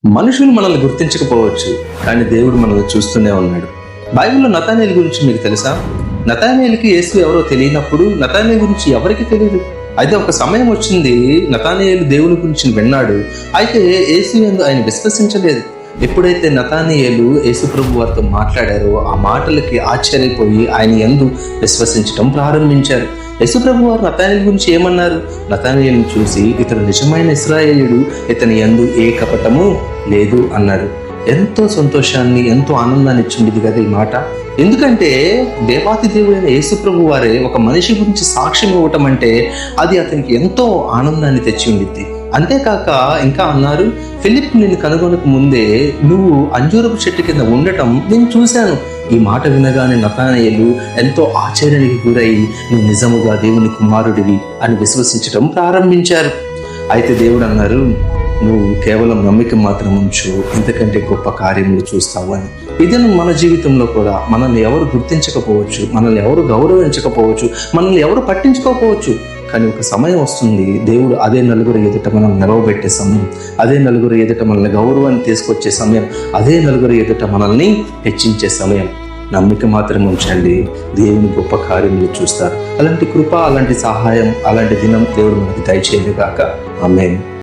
మనుషులు మనల్ని గుర్తించకపోవచ్చు, కానీ దేవుడు మనల్ని చూస్తూనే ఉన్నాడు. బైబిల్లో నతానేలు గురించి మీకు తెలుసా? నతానేలుకి యేసు ఎవరో తెలియనప్పుడు నతానేలు గురించి ఎవరికి తెలియదు. అయితే ఒక సమయం వచ్చింది, నతానేలు దేవుని గురించి విన్నాడు. అయితే యేసు యందు ఆయన విశ్వసించలేదు. ఎప్పుడైతే నతానియేలు యేసు ప్రభు వారితో మాట్లాడారో ఆ మాటలకి ఆశ్చర్యపోయి ఆయన యందు విశ్వసించడం ప్రారంభించారు. యేసు ప్రభు వారు నతానియేలు గురించి ఏమన్నారు? నతానియేలును చూసి ఇతడు నిజమైన ఇశ్రాయేలుడు, ఇతని యందు ఏ కపటము లేదు అన్నారు. ఎంతో సంతోషాన్ని, ఎంతో ఆనందాన్ని ఇచ్చింది కదా ఈ మాట. ఎందుకంటే దేవాతి దేవుడైన యేసు ప్రభు వారే ఒక మనిషి గురించి సాక్ష్యం ఇవ్వటం అంటే అది అతనికి ఎంతో ఆనందాన్ని తెచ్చి ఉండిద్ది. అంతేకాక ఇంకా అన్నారు, ఫిలిప్ నిన్ను కనుగొనక ముందే నువ్వు అంజూరపు చెట్టు కింద ఉండటం నేను చూశాను. ఈ మాట వినగానే నతానయేలు ఎంతో ఆశ్చర్యానికి గురై నువ్వు నిజముగా దేవుని కుమారుడివి అని విశ్వసించడం ప్రారంభించారు. అయితే దేవుడు అన్నారు, నువ్వు కేవలం నమ్మిక మాత్రం ఉంచు, ఇంతకంటే గొప్ప కార్యములు చూస్తావు అని. ఇదే మన జీవితంలో కూడా మనల్ని ఎవరు గుర్తించకపోవచ్చు, మనల్ని ఎవరు గౌరవించకపోవచ్చు, మనల్ని ఎవరు పట్టించుకోకపోవచ్చు, కానీ ఒక సమయం వస్తుంది, దేవుడు అదే నలుగురు ఎదుట మనం నిలవబెట్టే సమయం, అదే నలుగురు ఎదుట మనల్ని గౌరవాన్ని తీసుకొచ్చే సమయం, అదే నలుగురు ఎదుట మనల్ని హెచ్చించే సమయం. నమ్మిక మాత్రం ఉంచండి, దేవుని గొప్ప కార్యములు చూస్తారు. అలాంటి కృప, అలాంటి సహాయం, అలాంటి దినం దేవుడు మనకి దయచేయను గాక. ఆమేన్.